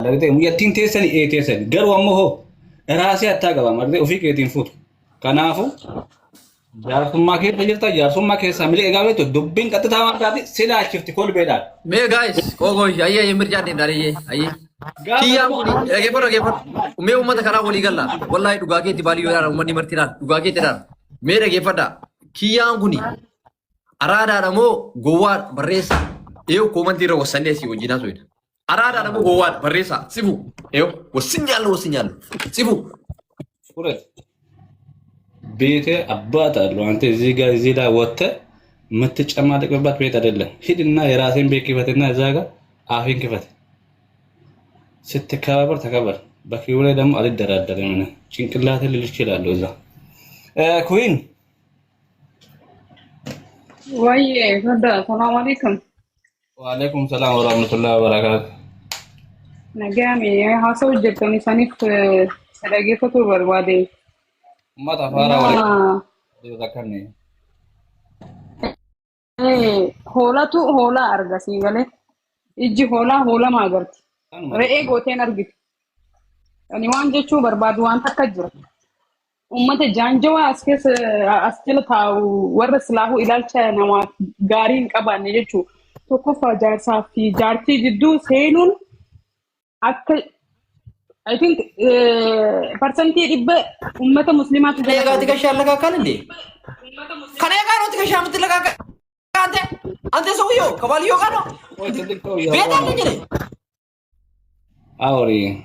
لكن يتين تيسن إيه تيسن قالوا أمه راسي أتاقبا مرضي وفيك يتين فوت كنافو جارسون ما كيف تجرتا جارسون ما كيف ساملي إقامة تدبين كتتا ما كاتي سلا شفت كل بيدار Me guys, kogo ayye emerja din dari ayye. Kiya muni ege par me umata kara wali galla. Wallahi duga ke tibali yo yara umani martiran duga ke tiran. Me ege fada kiya nguni arada damo gowat barresa. Eu komandiro wasande si wajina soida. Arada damo gowat barresa sifu. Eu wasinyalo sifu. كورة بيته أباتا لو أنت زيدا وقت متج أما تكبر بيت أدلة هيدنا يراسين بيكي فتنا زاغا آفين كفت ست كبر تكبر بكي ولا دم على الدراد منه شنكلات اللي لشيلا لوزا كوين وي هذا السلام عليكم. وعليكم السلام ورحمة الله وبركاته نجامي حاسو جبتني سنيف سلاجي فتو بربادي ما تفارا ولا ذكرني هولا أرجسي قالت إجي هولا ما قلت رأي قوتين أرجت يعني وان جتشو برباد وان تكجر أمة جانجوا أسكت أسكيل تاو ورس له إلى الشيء نوع قارين كبان جتشو توقف جارسا في جارتي جدو سينون أك I think percentage ibba ummata muslimat Kaya gati ka share laga kan hindi. Kanaya ka roti ka share mati laga kan ante so yo kabali yo kano. Beda ni jere. أوري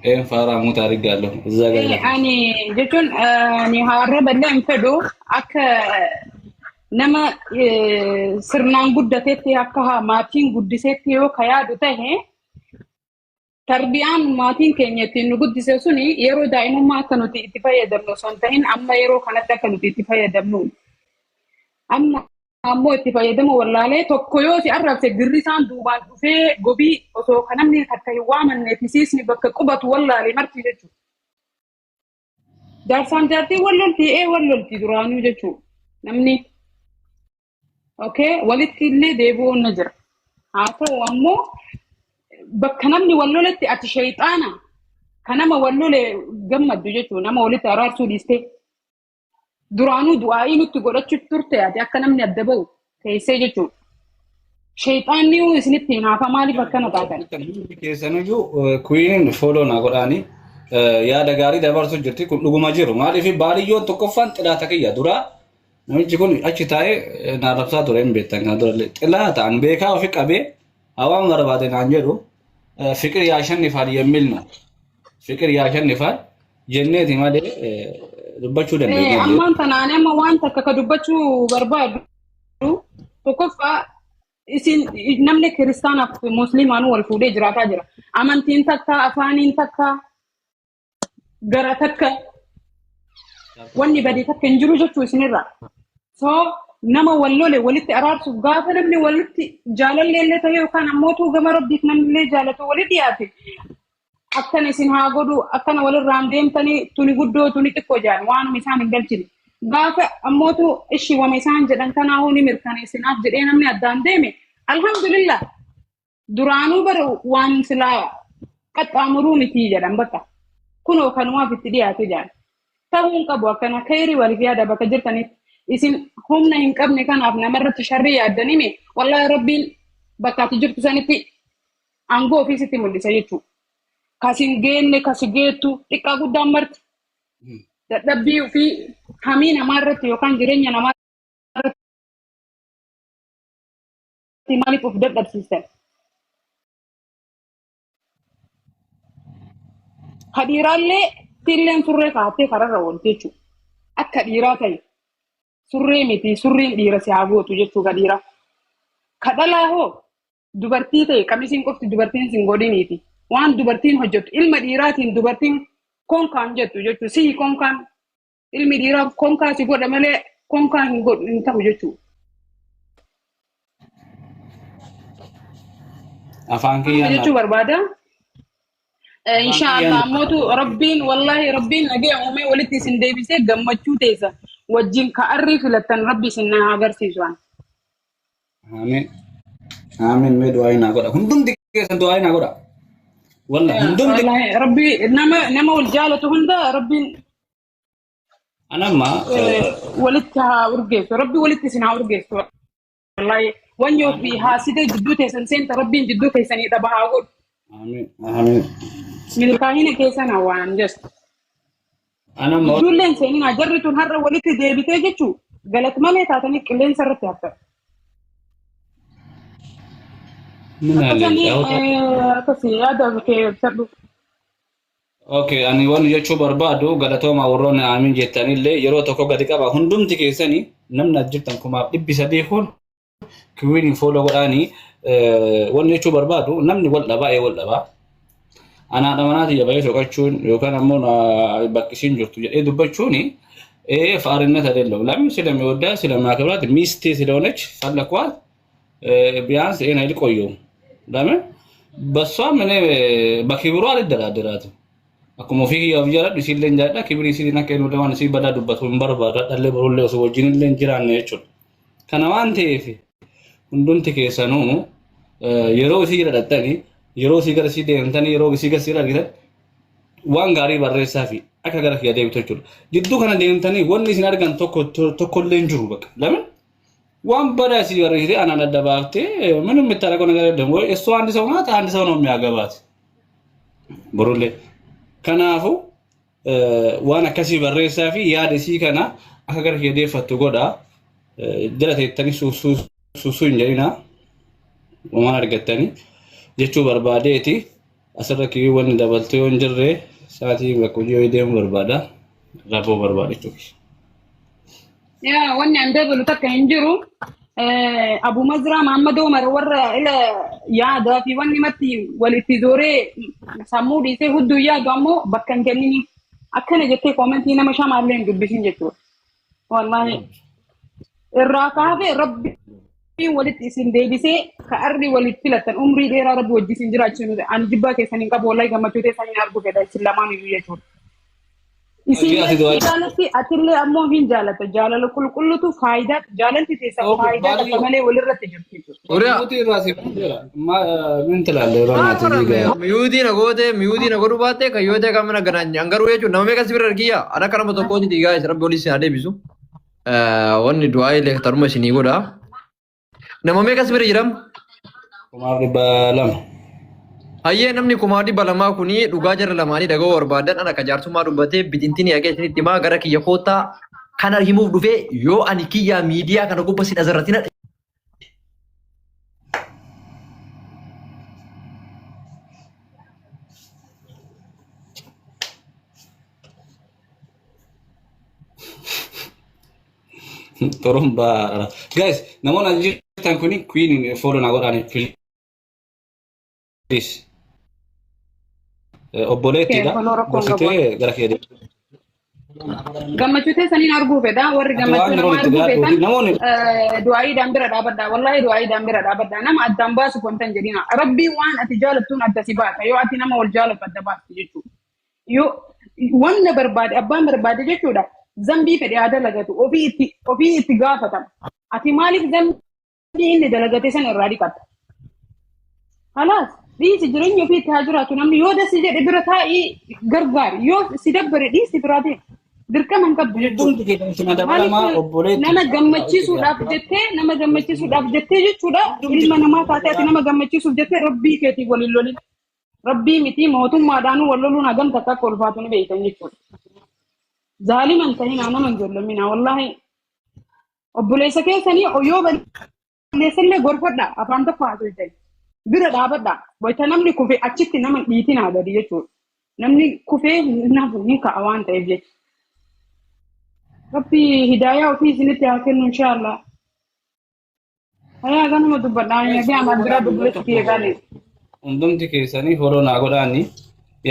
إيه فارا متارك قالوا زاغا يعني جتون يعني هارب اللي انفدو أك نما سرنان قد تيتي أكها ماتين قد سيتي يو كيادو تهي تربيان ماتين كينيتين نقد سيسوني يرو دائما ما كانوا تيتفايا دمنو سنتين أما يرو كانت كانوا تيتفايا دمنو أما أمو تيتفايا دمو والله لي توكيو سي أرب سيجريسان دوبان في غبي وسو كنمني حتى يوامن نتيسيسني بك قبط والله لي مرتي جتو دارسان جاتي ولولتي إيه ولولتي درانو جتو نمني أوكي ولدتي اللي ديبو نجر عارفة وأمو بكنمني ولولتي أتي شيطانا كنما ولولي جمد دوجتو نما ولدت أرارسو ليستي درانو دعائي نتقولت شتورتي أتي أكنمني الدبو كيسي جتو شيطان نيو سنتي نافا مالي بكنا تاكن كيسانو جو كوين فولو ناقراني يا دغاري دبرسو جرتي لغما جيرو مالي في باري يو تكفان تلاتا كيا درا نمجي كون أشتاي نارفسا دورين بيتان دور تلاتا أن بيكا وفي قبي أوان غرباتي نانجرو فكر ياشن نفال يملنا فكر ياشن نفال جنة ما ده دبچو دن أما أنت نانه ما وانت كدبچو برباد تكفى إسين نملك كريستانا مسلمانو والفودي جراتا جرا أما تين تكا أفانين تكا جرا تكا واني بدي تكا نجرو جتو سنرا so nama wallole walitti araarsu gaafa namni walitti jaalallee illee ta'ee yookaan ammootu gama rabbiif namni jaalatu walitti yaate akkana isin haa godhu akkana walirraan deemtanii tuni guddoo tuni xiqqoo jaan waanuma isaan hin galchine gaafa ammootu ishii wama isaan jedhan kanaa'uu ni mirkaneessinaaf jedhee namni addaan deeme alhamdulillah duraanuu bara waan silaa qaxxaamuruu miti jedhan bakka kunoo kanumaaf itti dhiyaate jaan ta'uun qabu akkana kayrii waliif yaada bakka jirtanitti isin humna hin qabne kanaaf namarratti sharri yaaddanime wallahi rabbiin bakkaati jirtu sanitti aangoo ofiisitti mul'isa jechuudha. Kasin geenne kasi geettu xiqqaa guddaan marti dadhabbii fi hamii namaarratti yookaan jireenya namaarratti maaliif of dadhabsiisan. Kadhiiraallee tilleen surree kaa'attee kararra oolti jechuudha. Akka dhiiraa ta'e. Surree miti surriin dhiira si haa gootu jechuudha dhiira. Kadhalaa hoo dubartii ta'e qamisiin qofti dubartiin sin godhiniiti. Waan dubartiin hojjettu ilma dhiiraatiin dubartiin konkaan jettu jechuudha. Sihi konkaan ilmi dhiiraa konkaa si godha malee konkaan hin godhu hin ta'u jechuudha. Afaan kiyyaan jechuu barbaada. Inshallah ammootu rabbiin wallahi rabbiin nagee uumee walitti isin deebisee gammachuu teessa. wajjin ka arri filatan rabbi sinna agarsiisan amin amin me doa ina goda hundum dikesan doa ina goda والله هندوم والله ربي نما والجالة هندا ربي انا ما ولدتها ورقيت ربي ولدت سنها ورقيت والله ونيو فيها سيدي جدوتي سنسين ربي جدوتي سني دبها أقول امين امين من الكاهنة كيسنا وان جست انا ما يقول لين سنين أجرت هرة ولدت ديبتي جتشو قالت مالي تاتني كلين سرت يابتا من أتاني اللي كسي هذا كيف سرلو اوكي اني ون يچو بربادو غلطو ما ورون امين جتاني اللي يرو توكو غدي قبا هندوم تكيسني نمنا جرتن كما دبي سديخون كوين فولو غاني ون يچو بربادو نمني ولا با اي ولا با انا دمنات يباي سوقچون يوكان امون باكسين جرتو اي دبچوني اي فارنت አይደለም ለምን ስለሚወዳ ስለማከብራት ሚስቴ ስለሆነች ፈለኳት ቢያንስ እኔ አይልቆየው ለምን በሷ ምን በክብሩ አልደራደራትም አኩሞ ፊ ያብያራ ዲሲለን ጃዳ ክብሪ ሲና ከኑ ደማን ሲበዳዱበት ወንበር ባዳ ዳለ በሮለ ወጅን ለንጅራን ነጭው ከነዋንቴ ፊ ሁንዱም ተከሰኑ የሮ ሲረዳጠኒ የሮ ሲገር ሲደ እንተኒ የሮ ሲገር ሲራግተ ዋን ጋሪ በረሳፊ አከገረ ያደብቶቹ ጅዱ ከነ ደንተኒ ወኒ ሲናርጋን ተኮለን ጅሩ በቃ ለምን ዋን በራሲ ይወርሂ አና ነደባክቴ ምንም የምታረገው ነገር የለም ወይ እሱ አንድ ሰው ናት አንድ ሰው ነው የሚያገባት ብሩሌ ከናፉ ዋና ከሲ በረሳፊ ያደሲ ከና አከገረ የደፈቱ ጎዳ ድረተ ተኒሱ ሱሱ እንጀሪና ወማን አርገተኒ ጀቹ በርባዴቲ አሰረኪ ወን ደበልቴ ወንጀሬ ሳቲ በቁጆ ይደም በርባዳ ራቦ በርባዴቱ يا وني عند بلو تكهنجرو أبو مزرعة محمد عمر ورا إلى يا ده في وني متي ولتدوري سامو ديسه هدو يا دامو بكن كنيني أكنه جت كومنتي نما شام علين جبسين جتو والله الركعة ربي ولت اسم دي بيسه كأرضي ولت فلتن عمري غير رب وجه سنجرا شنو أنا جبا كيسانين كابو والله كم تجوتي سانين أربو كذا سلمان يجوا इसीलिए जालती अतिले अम्मो हिन जालत जालल कुल तो फायदा जालंती तेसा फायदा कमले वलरते जप्ती ओरे होती रासी मा मिंतलाले रानाती लीगा मियूदी नगोरु बाते कयोते कामना गनान अंगरु ये जो नवमे का सिबिर किया ana kana to ko di guys rabbi oli ade bisu wonni duai le taruma sini goda namame ka sibir jiram kumar balam Hayyee namni kumaadi balamaa kuni dhugaa jara lamaanii dhagoo barbaadan ana kajaarsumaa dubbatee bitintini yaqee isinitti himaa gara kiyya kootaa kana himuuf dhufee yoo ani kiyya miidiyaa kana gubba sin azarratina toromba guys namona jitan kuni queen follow na godani please obboleetti da gorsite gara kiyade gammachute sanin argu feda warri gammachute argu feda duai dambira dabada wallahi duai dambira dabada nama adamba su kontan jedina rabbi wan atijalatun adasibata yo ati nama wal jalat adabat jitu yo wanna barbade abba barbade jitu da zambi fedi ada lagatu obi itti gafata ati malik zambi inni dalagate san radikat خلاص دي سجرين في تهاجرات ونمني يودا سجد برتا اي غرغار يو سيدبر دي سيبراتي دركم انك دون تجي تما دبلا ما اوبوليت نما غمچي سوداف جته نما غمچي سوداف جته جودا علم نما تاتي نما غمچي سود جته ربي كتي وللول ربي متي موتم ما دانو وللو نغم تك كولفاتون بيتن يچو ظالم انتهينا انا من ظلمنا والله اوبوليس كيسني او يو بل لسله غرفدا افان تفاضل جاي bira dhaabadha wayta namni kufe achitti nama dhiitin agadi jechuudha namni kufe nafu ni ka waan ta'eef jechuudha rabbi hidaayaa ofii isinitti haa kennu inshallah hayaa ganuma dubbadhaa yabi amal bira dubbiletti eegale hundumti keessanii follow na godhaani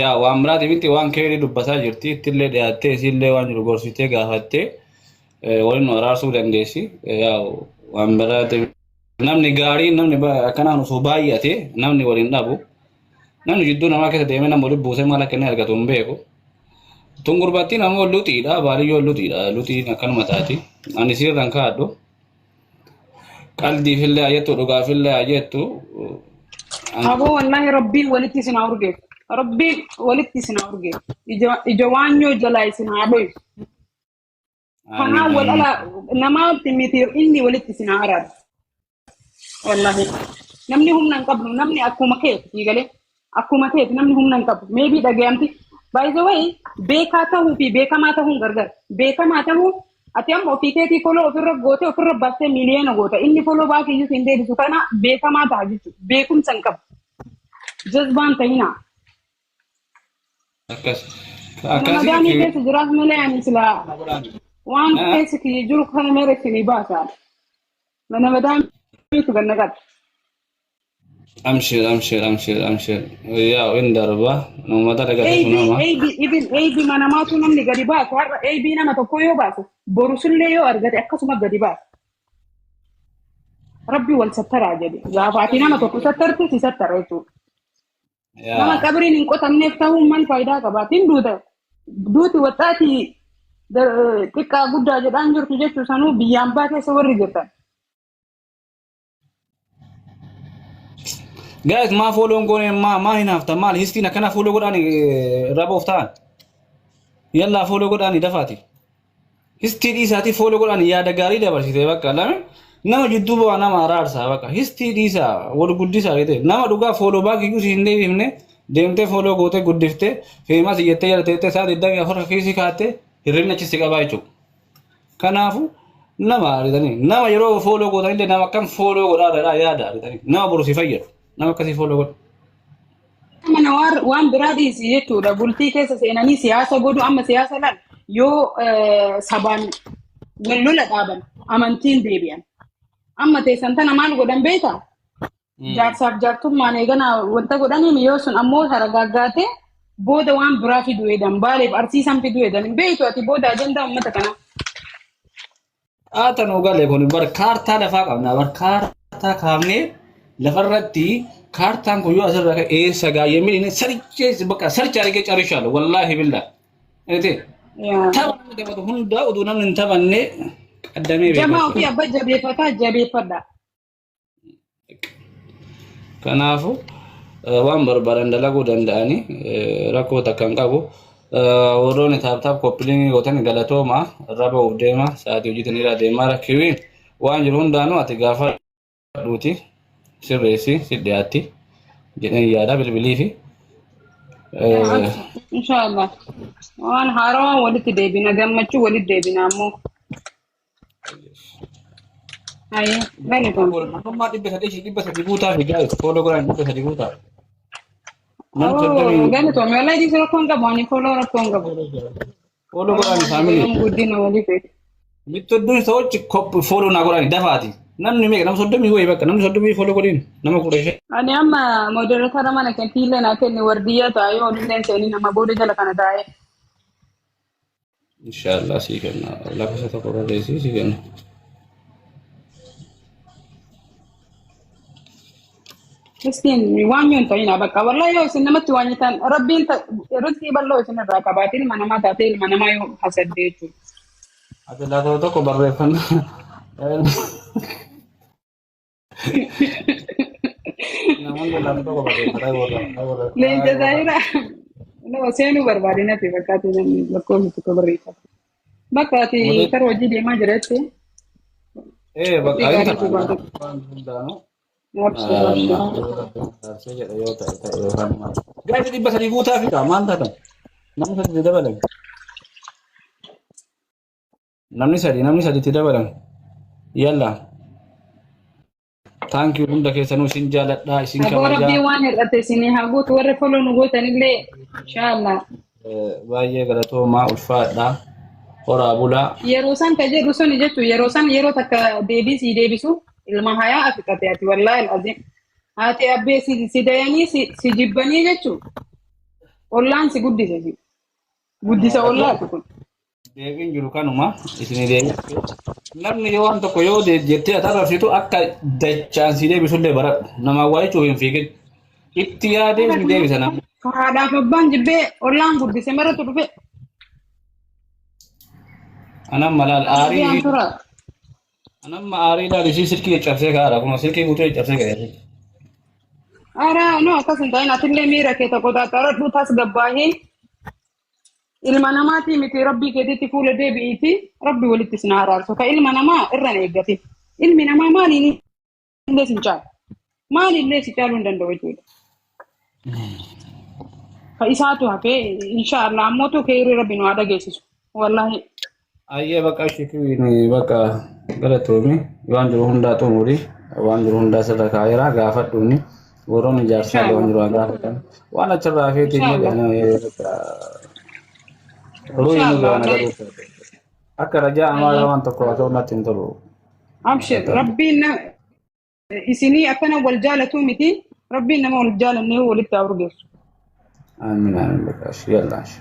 yaa waan biraati miti waan keeri dubbataa jirti ittillee dhiyaattee isillee waan jiru gorsitee gaafattee waliin araarsuu dandeessi yaa waan biraati namni gaari namni kana so baay'ate namni waliin dhabu namni jidduu namaa keessa deemee nama waliin buusee maal akka inni argatu hin beeku tungurbaatti nama lutiidha baariyyoo lutiidha lutiin akkanuma taati ani sirran kaadhu qaldiifillee ayettu dhugaafillee ayettu aboo wallahi rabbiin walitti isin urgeef ربي ولدت سنا أرجع إجوانيو جلاي سنا أبوي فأنا ولا نما تميتير إني ولدت سنا أراد والله نمني هم ننقبل نمني أكو مكيت يقولي أكو مكيت نمني هم ننقبل maybe دقيقتي by the way بيكاته في بيكا ما تهون غرغر بيكا ما تهون أتيام أوفيكيتي فولو أفر غوتة أفر بس مليون غوتة إني فولو باكي يو سندي بسكانا بيكا ما تهجت بيكم سنكب جذبان تهينا رمضان كيس جراح مليان سلا وان كيس كي يجرو خنا ميرك في باسا من رمضان بيتو غنغات أمشي يا وين دربا نوما درجة سنوما اي بي ما نماتو نمني غريبات اي بي نما تكويو باسو بورسليو ارغت اكسما غريبات ربي والستر عجبي زافاتي نما تكو سترت ستريتو نما كبرين انكو تمنفتو من فايدا كباتين دوتي وطاتي تكا غدا جدان جرتو جتو سنو بيامباتي سوري جتا guys ma follow ngone ma hinafta mal histina kana follow godani rabo ftan yalla follow godani dafati histi disati follow godani ya dagari da barsite bakka lame nama jiddubo nama arar sa bakka histi disa wor guddisa ite nama duga follow ba ki kusi hinde himne demte follow gote guddifte famous yette yarte sa didda ya hor kisi khate hirna chi siga baichu kanafu nama ridani nama yero follow godani nama kam follow godara ya da ridani nama boru sifayir nama kasi follow god mana waan biraadis jechuudha bultii keessa seenanii siyaasa godhu amma siyaasa lan yoo sabaan wal lola dhaaban amantiin deebi'an amma teessan tana maal godhan beekta jaarsaaf jaartummaan eegana wanta godhaniin yoo sun ammoo haragaaggaate booda waan biraa fiduu eedan baaleef arsiisan fiduu eedan beektu ati booda ajandaa ummata kana atan ogale kun bar kaartaa lafaa qabna bar kaartaa kaafne lafarratti kaartaan kun yoo asirra eessa gaayemii inni sarchee bakka sarcha argee carishaalo wallahi billah ete tabanne dabatu hunda udu namni tabanne qaddamee beeku jamaa fi abba jabeeffadha kanaafu waan barbaadan dalaguu danda'ani rakkoo takkan qabu warroonni taaptaap koppilingi gootan galatooma raba uf deema sa'aatii hojjetanirraa deemaa rakkiwiin waan jiru hundaanuu ati gaafa dhuuti sirreessi si dhiyaatti jedhanii yaada bilbilii fi inshallah waan haarawaan walitti deebina gammachuu walitti deebina ammoo ayi galatooma amma dhibba sadii guutaa fi gaa'e fooloo goraan dhibba sadii guutaa galatooma wallahi dhiisuu rakkoon qabu ani fooloo rakkoon qabu fooloo goraan faamilii guddina walii feetu mitodduun ሰዎች fooloo naa godhani dafaati namni meeqa nama soddomii wayii bakka namni soddomii fooloo godhin nama kudha ishee ani amma moderatara mana kantiilee naa kenni wardiyyaa taa'ee oolilleen seenii nama booda jala kana taa'ee inshallah sii kenna lafa tokko barreessii sii kenna Miskin waan yoon ta'ina bakka wallahi yoo isin namatti waan nyitan rabbiin rizqii bal'oo isin irraa qabaatiin ilma namaa taatee ilma namaa yoo hasadde jechuudha. ati lafa tokko barreeffanna namoonni lafa tokko barreeffata Leenca zaahira nama seenuu barbaade natti fakkaate namni lakkoofsi tokko barreeffata. Bakka ati kara hojii deemaa jiratti. bakka ayi hundaanuu Guys, dhibba sadii guutaa fi maal taatan namni sadii dabalan namni sadii itti dabalan yalla thank you hunda keessanuu isin jaaladhaa isin kabajaa rabbii waan hir'ate isinii haa guutu warra foloo nu gootanillee inshallah baay'ee galatoomaa ulfaadhaa horaa bulaa yeroo san ka jedhu suni jettu yeroo san yeroo takka deebisu ilma hayaa afiqate ati wallahi alazim ati abbee si dayanii si jibbanii jechu ollaan si guddisa ollaati kun deebiin jiru kanuma isinii deebisu namni yoo waan tokko yoo jettee atarrafsitu akka dachaan si deebisullee baradhu namaa waa jechuuf hin fiigin itti yaadee hin deebisa namni haadhaaf abbaan jibbee ollaan guddise maratu dhufe anam malal anamma aarii laal ishii silkii caccabsee kaa'aadha kunoo silkii guutuu caccabsee ga'eerri Ara no akkasin ta'in atillee miira kee tokko xaxaradhu tasgabbaahi ilma namaati miti rabbii keetitti fuula deebi'iiti rabbi walitti isin araarsu ka ilma namaa irraan eeggati ilmi namaa maaliin illee sin caalu maalillee si caaluu hin danda'u jechuudha. Ka isaatu hafee inshaallah ammootu keerii rabbi nu haa dhageessisu wallahi. Ayyee bakka shikiin bakka galatoomii waan jiru hundaa xumurii waan jiru hundaa sirra kaayera gaafadhuuni warroonni ijaarsaa waan jiru gaafatan waan achirraa feetiin ruuyi gaana galuutu akka rajaa amala waan tokko haa ta'u natti hin tolu. Abshir rabbiin isinii akkana wal jaalatu miti rabbiin nama wal jaalannee walitti haa urgeessu. Amiin amiin bakka yallaash.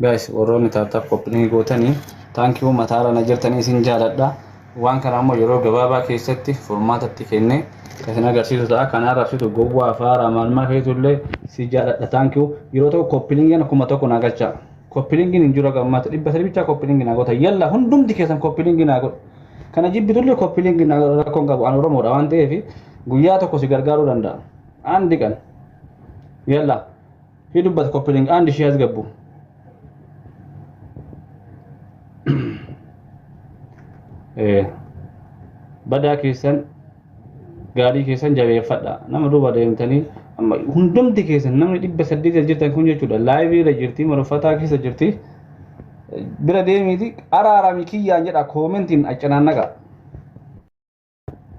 Guys, warroonni taataaf qophiin gootanii taankii mataara na jirtanii isin jaaladha. Waan kana ammoo yeroo gabaabaa keessatti furmaatatti kennee kan agarsiisu ta'a. Kana arrabsitu gowwaa faara maalmaa feetullee si jaaladha. Taankii yeroo tokko koppiliingin akkuma tokko na galcha. Koppiliingin hin jiru gammaata dhibba sadii bichaa koppiliingin na goota. Yalla hundumti keessan koppiliingin na godha. Kana jibbitullee koppiliingin na rakkoon qabu an Oromoodha waan ta'eef guyyaa tokko si gargaaruu danda'a. Andi kan yalla hidubbata koppiliingin andi ishee as gabbu. Badaa keessan gaarii keessan jabeeffadha. Nama duuba deemtanii amma hundumti keessan namni 800 jirtan kun jechuudha. Laayivii irra jirti, marfataa keessa jirti. Bira deemiiti araarami kiyyaan jedha koomentiin accanannaqa.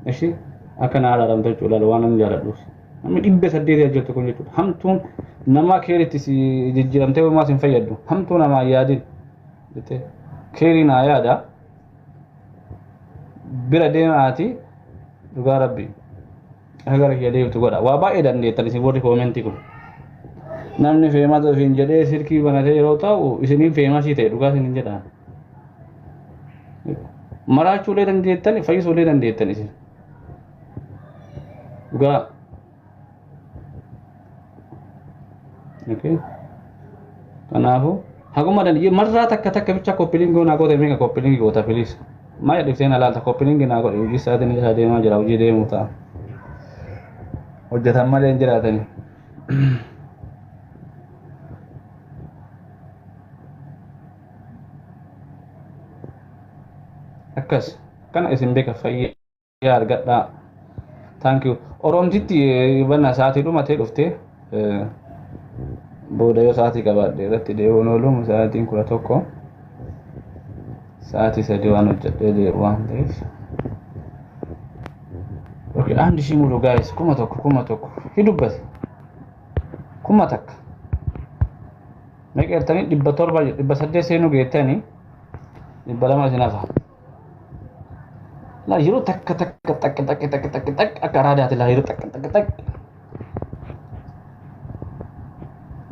Ishi akkana araaramta jechuudha waan namni jaaladhuuf. Namni 800 jirtu kun jechuudha. Hamtuun nama keeritti si jijjiiramtee homaa sin fayyaddu. Hamtuu namaa yaadin. Keeriin haa yaada. Bira deemaati dhugaa rabbi agar ya deemtu godha waa baay'ee dandeettan isin warri koomentii kun namni feemata ofiin jedhee sirkii banatee yeroo ta'u isiniin feemasii ta'e dhugaa isin jedha maraachuulee dandeettan fayyisuulee dandeettan isin dhugaa kanaafu haguma dandiyee marraa takka bicha koppiliin goonaa goota meeqa koppiliin goota filiis ما يدفعين على التقبلين جنا قول يجي ساعتين ساعتين ما جرا وجي ده متا وجه ثم لين جرا تاني أكس كان اسم بيك فاي يا رجعنا thank you orang titi bana saat itu mati dufte bodoh saat itu kabar dia tidak ono saat itu kulat toko saat isa diwaan hojjedhee waan ta'eef okay andi shimuudhu guys kuma tokko hidubbate kuma takka meeqeertanii 700 800 seenuu geettanii 200 isin hafa la yeroo takka akka raadaati la yeroo takka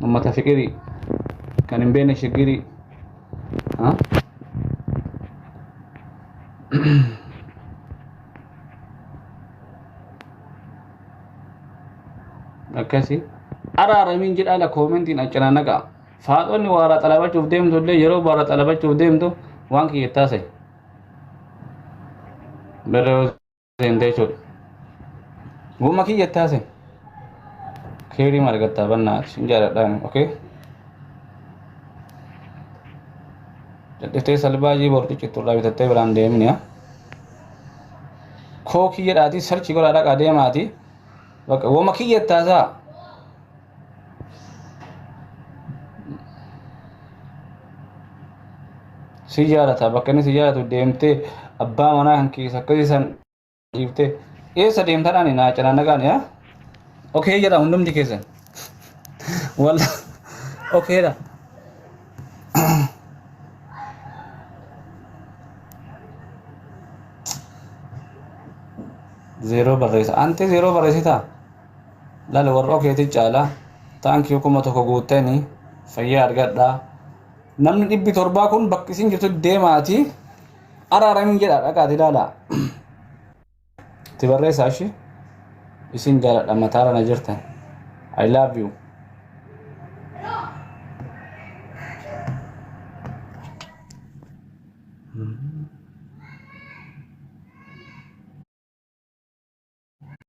ummata fikirii kan hin beekne shigirii akkasi araaramiin jedhaa koomentiin accanannaqa faadhonni waara xalabachuuf deemtu illee yeroo waara xalabachuuf deemtu waan kiyyattaa sai beroo seentee jechuudha gumma kiyyattaa sai keerii margattaa bannaati sin jaaladhaan okay jaddeftee salbaajii borti citturraa bitattee biraan deemini koo kiyyadhaati sarchi godhaa dhaqaa deemaati bakka wama kiyyattaa si jaarata bakka inni si jaaratu deemtee abbaa manaa kan keessa akkasii san dhiiftee eessa deemtadhaan naa canannaqaan yaa okay jedha hundumti keessan walla okayda zero barreessa ante zero barreessita lala warra okeetii caala taankii kuma tokko guuttanii fayyaa argadhaa namni 700 kun bakki isin jirtu deemaati araaramiin jedha dhaqaati ilaala itti barreessaa isin jaaladha mataara na jirtan I love you